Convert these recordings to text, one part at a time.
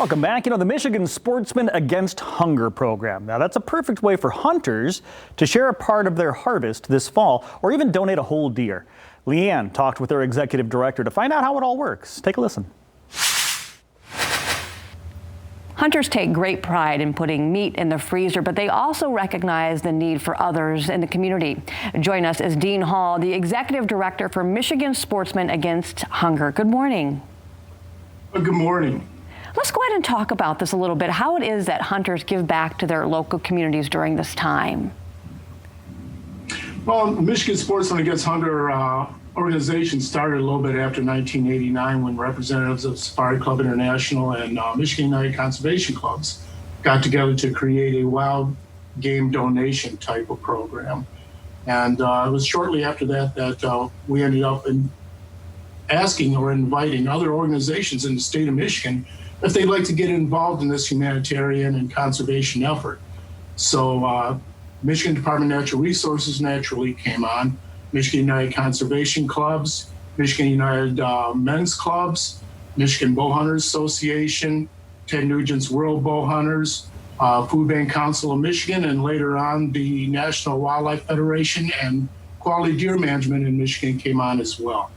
Welcome back. The Michigan Sportsmen Against Hunger program. Now, that's a perfect way for hunters to share a part of their harvest this fall or even donate a whole deer. Leanne talked with their executive director to find out how it all works. Take a listen. Hunters take great pride in putting meat in the freezer, but they also recognize the need for others in the community. Join us is Dean Hall, the executive director for Michigan Sportsmen Against Hunger. Good morning. Good morning. Let's go ahead and talk about this a little bit, how it is that hunters give back to their local communities during this time. Well, Michigan Sportsmen Against Hunger organization started a little bit after 1989 when representatives of Safari Club International and Michigan United Conservation Clubs got together to create a wild game donation type of program. And it was shortly after that that we ended up asking or inviting other organizations in the state of Michigan if they'd like to get involved in this humanitarian and conservation effort. So Michigan Department of Natural Resources naturally came on, Michigan United Conservation Clubs, Michigan United Men's Clubs, Michigan Bow Hunters Association, Ted Nugent's World Bow Hunters, Food Bank Council of Michigan, and later on the National Wildlife Federation and Quality Deer Management in Michigan came on as well.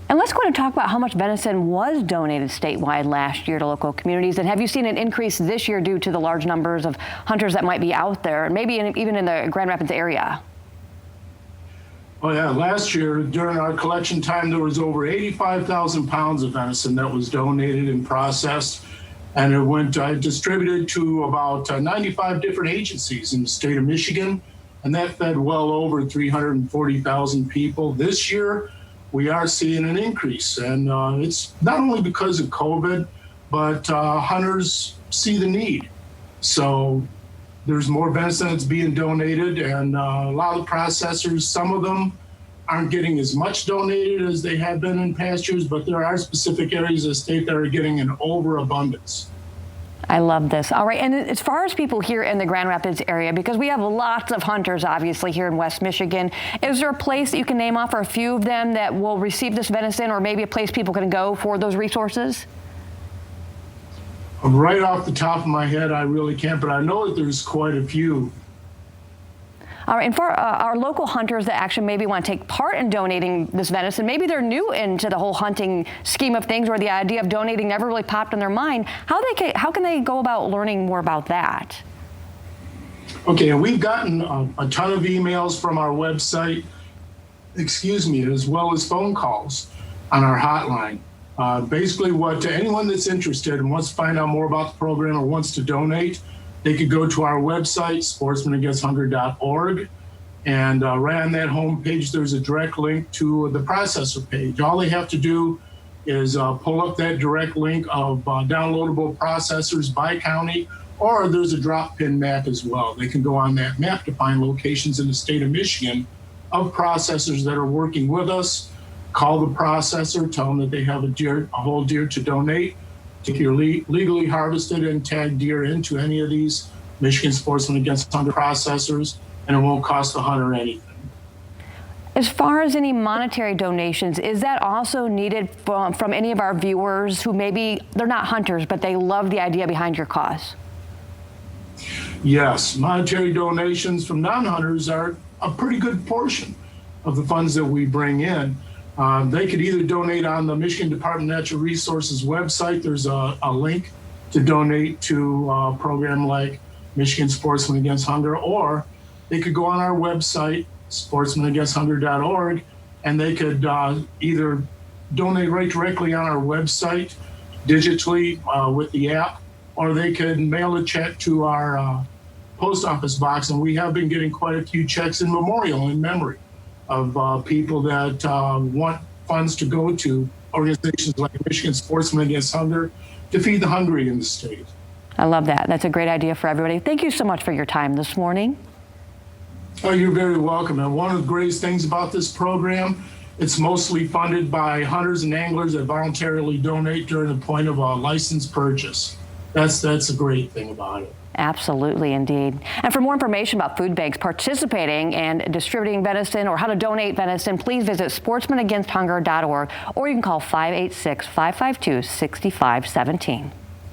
And let's go ahead and talk about how much venison was donated statewide last year to local communities. And have you seen an increase this year due to the large numbers of hunters that might be out there, and maybe even in the Grand Rapids area? Oh yeah, last year during our collection time, there was over 85,000 pounds of venison that was donated and processed. And it went distributed to about 95 different agencies in the state of Michigan. And that fed well over 340,000 people. This year, we are seeing an increase, and it's not only because of COVID, but hunters see the need. So there's more venison that's being donated, and a lot of processors, some of them aren't getting as much donated as they have been in past years, but there are specific areas of the state that are getting an overabundance. I love this. All right, and as far as people here in the Grand Rapids area, because we have lots of hunters obviously here in West Michigan, is there a place that you can name off, or a few of them that will receive this venison, or maybe a place people can go for those resources? Right off the top of my head, I really can't, but I know that there's quite a few. All right, and for our local hunters that actually maybe want to take part in donating this venison, maybe they're new into the whole hunting scheme of things, or the idea of donating never really popped in their mind, how can they go about learning more about that? Okay, and we've gotten a ton of emails from our website, as well as phone calls on our hotline. Basically, what anyone that's interested and wants to find out more about the program or wants to donate, they could go to our website, sportsmenagainsthunger.org, and right on that homepage, there's a direct link to the processor page. All they have to do is pull up that direct link of downloadable processors by county, or there's a drop pin map as well. They can go on that map to find locations in the state of Michigan of processors that are working with us. Call the processor, tell them that they have a whole deer to donate. Take your legally harvested and tagged deer into any of these Michigan Sportsmen Against Hunger processors, and it won't cost the hunter anything. As far as any monetary donations, is that also needed from any of our viewers who maybe they're not hunters, but they love the idea behind your cause? Yes, monetary donations from non-hunters are a pretty good portion of the funds that we bring in. They could either donate on the Michigan Department of Natural Resources website. There's a link to donate to a program like Michigan Sportsmen Against Hunger, or they could go on our website, sportsmenagainsthunger.org, and they could either donate right directly on our website digitally with the app, or they could mail a check to our post office box. And we have been getting quite a few checks in memorial, in memory of people that want funds to go to organizations like Michigan Sportsmen Against Hunger to feed the hungry in the state. I love that. That's a great idea for everybody. Thank you so much for your time this morning. Oh, you're very welcome. And one of the greatest things about this program, it's mostly funded by hunters and anglers that voluntarily donate during the point of a license purchase. That's a great thing about it. Absolutely, indeed. And for more information about food banks participating and distributing venison, or how to donate venison, please visit sportsmenagainsthunger.org, or you can call 586-552-6517.